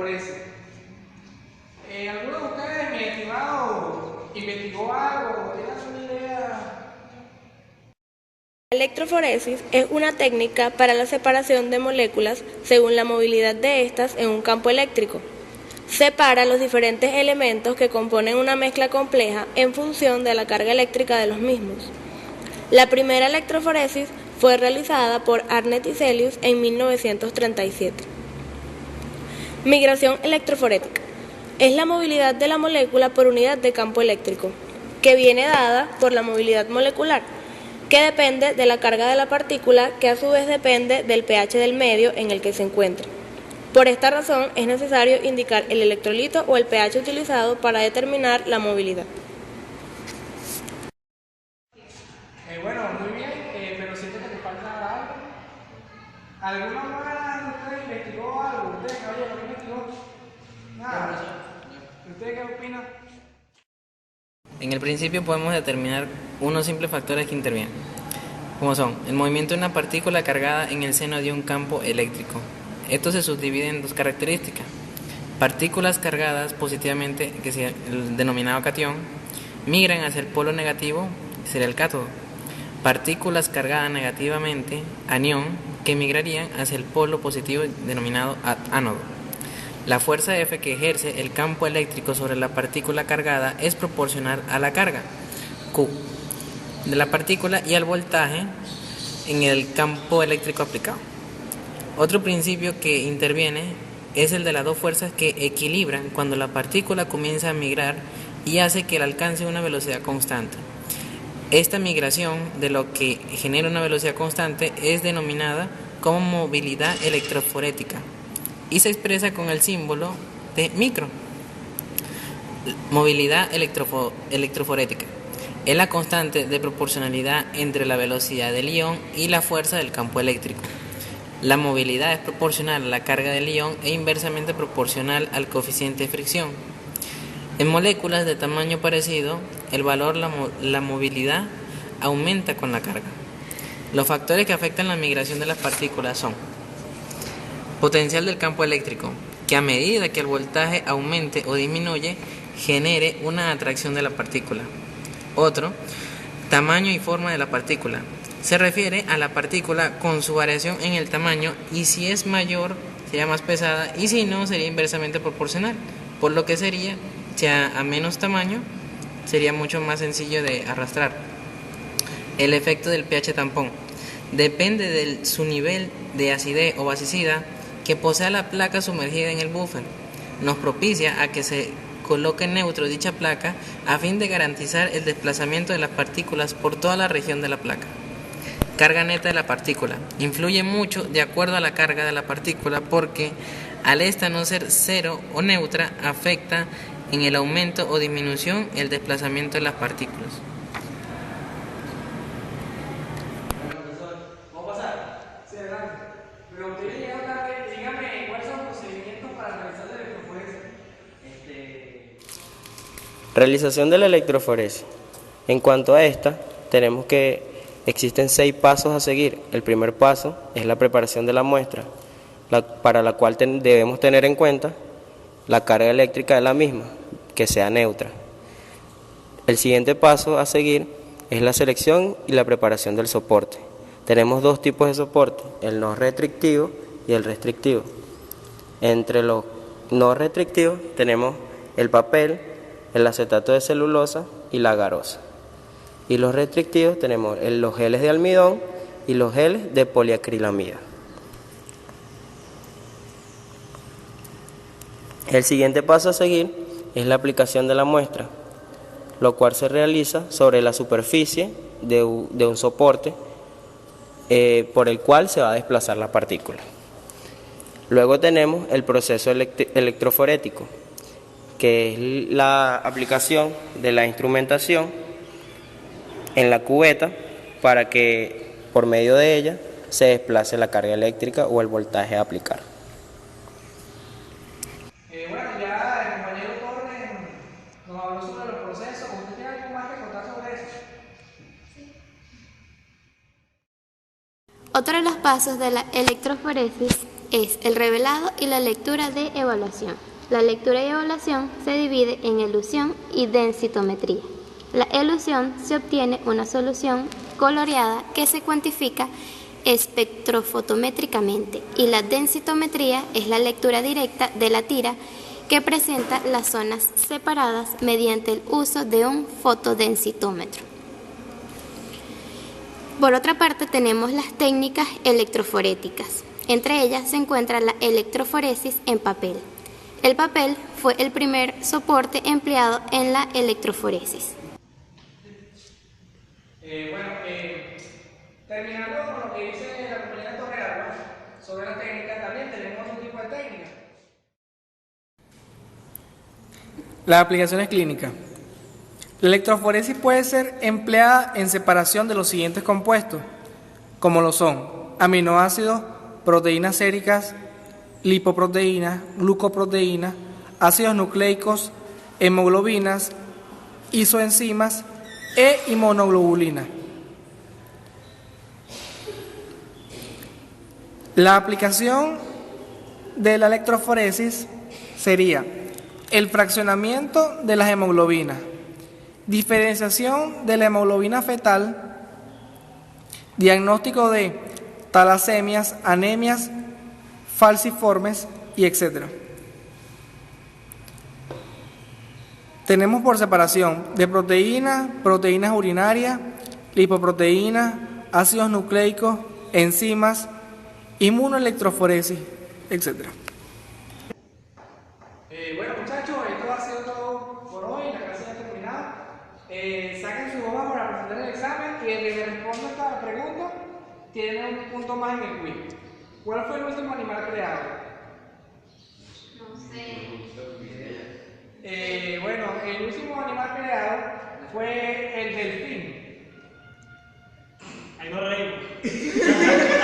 electroforesis. ¿Alguno de ustedes, mi estimado, investigó algo o tiene alguna idea? La electroforesis es una técnica para la separación de moléculas según la movilidad de estas en un campo eléctrico. Separa los diferentes elementos que componen una mezcla compleja en función de la carga eléctrica de los mismos. La primera electroforesis fue realizada por Arnett y Celius en 1937. Migración electroforética. Es la movilidad de la molécula por unidad de campo eléctrico, que viene dada por la movilidad molecular, que depende de la carga de la partícula, que a su vez depende del pH del medio en el que se encuentra. Por esta razón es necesario indicar el electrolito o el pH utilizado para determinar la movilidad. Bueno, muy bien, pero siento que te falta algo. ¿Alguna más de ustedes investigó algo? ¿Ustedes, caballero, no investigó? Nada. ¿Ustedes qué opinan? En el principio podemos determinar unos simples factores que intervienen, como son el movimiento de una partícula cargada en el seno de un campo eléctrico. Esto se subdivide en dos características: partículas cargadas positivamente, que es el denominado catión, migran hacia el polo negativo, que sería el cátodo. Partículas cargadas negativamente, anión, que migrarían hacia el polo positivo, denominado ánodo. La fuerza F que ejerce el campo eléctrico sobre la partícula cargada es proporcional a la carga Q de la partícula y al voltaje en el campo eléctrico aplicado. Otro principio que interviene es el de las dos fuerzas que equilibran cuando la partícula comienza a migrar y hace que alcance una velocidad constante. Esta migración de lo que genera una velocidad constante es denominada como movilidad electroforética y se expresa con el símbolo de micro. Movilidad electroforética es la constante de proporcionalidad entre la velocidad del ion y la fuerza del campo eléctrico. La movilidad es proporcional a la carga del ion e inversamente proporcional al coeficiente de fricción. En moléculas de tamaño parecido, el valor la movilidad aumenta con la carga. Los factores que afectan la migración de las partículas son: potencial del campo eléctrico, que a medida que el voltaje aumente o disminuye, genere una atracción de la partícula. Otro, tamaño y forma de la partícula. Se refiere a la partícula con su variación en el tamaño, y si es mayor sería más pesada y si no sería inversamente proporcional, por lo que sería, si a menos tamaño, sería mucho más sencillo de arrastrar. El efecto del pH tampón. Depende de su nivel de acidez o basicidad que posea la placa sumergida en el buffer. Nos propicia a que se coloque neutro dicha placa a fin de garantizar el desplazamiento de las partículas por toda la región de la placa. Carga neta de la partícula. Influye mucho de acuerdo a la carga de la partícula, porque al esta no ser cero o neutra, afecta en el aumento o disminución el desplazamiento de las partículas. ¿Vamos a pasar? Sí, adelante. Pero usted llega tarde, dígame cuáles son los procedimientos para realizar la electroforesis. Realización de la electroforesis. En cuanto a esta, tenemos que existen 6 pasos a seguir. El primer paso es la preparación de la muestra, para la cual debemos tener en cuenta la carga eléctrica de la misma, que sea neutra. El siguiente paso a seguir es la selección y la preparación del soporte. Tenemos 2 tipos de soporte, el no restrictivo y el restrictivo. Entre los no restrictivos tenemos el papel, el acetato de celulosa y la garosa. Y los restrictivos tenemos los geles de almidón y los geles de poliacrilamida. El siguiente paso a seguir es la aplicación de la muestra, lo cual se realiza sobre la superficie de un soporte por el cual se va a desplazar la partícula. Luego tenemos el proceso electroforético, que es la aplicación de la instrumentación en la cubeta para que por medio de ella se desplace la carga eléctrica o el voltaje a aplicar. Bueno, ya el compañero Torres nos habló sobre los procesos. ¿Usted tiene algo más que contar sobre eso? Otro de los pasos de la electroforesis es el revelado y la lectura de evaluación. La lectura y evaluación se divide en elusión y densitometría. La elusión se obtiene una solución coloreada que se cuantifica espectrofotométricamente y la densitometría es la lectura directa de la tira que presenta las zonas separadas mediante el uso de un fotodensitómetro. Por otra parte, tenemos las técnicas electroforéticas. Entre ellas se encuentra la electroforesis en papel. El papel fue el primer soporte empleado en la electroforesis. Terminando con lo que dice la compañera Torrealba sobre la técnica, también tenemos otro tipo de técnicas. Las aplicaciones clínicas. La electroforesis puede ser empleada en separación de los siguientes compuestos, como lo son aminoácidos, proteínas séricas, lipoproteínas, glucoproteínas, ácidos nucleicos, hemoglobinas, isoenzimas e inmunoglobulinas. La aplicación de la electroforesis sería el fraccionamiento de las hemoglobinas, diferenciación de la hemoglobina fetal, diagnóstico de talasemias, anemias falciformes y etc. Tenemos por separación de proteínas, proteínas urinarias, lipoproteínas, ácidos nucleicos, enzimas, inmunoelectroforesis, etc. Bueno muchachos, esto ha sido todo por hoy, la clase ya ha terminado. Saquen su hoja para presentar el examen y el que me responda esta pregunta tiene un punto más en el quiz. ¿Cuál fue el último animal creado? No sé. Bueno, el último animal creado fue el delfín. Ahí no reímos.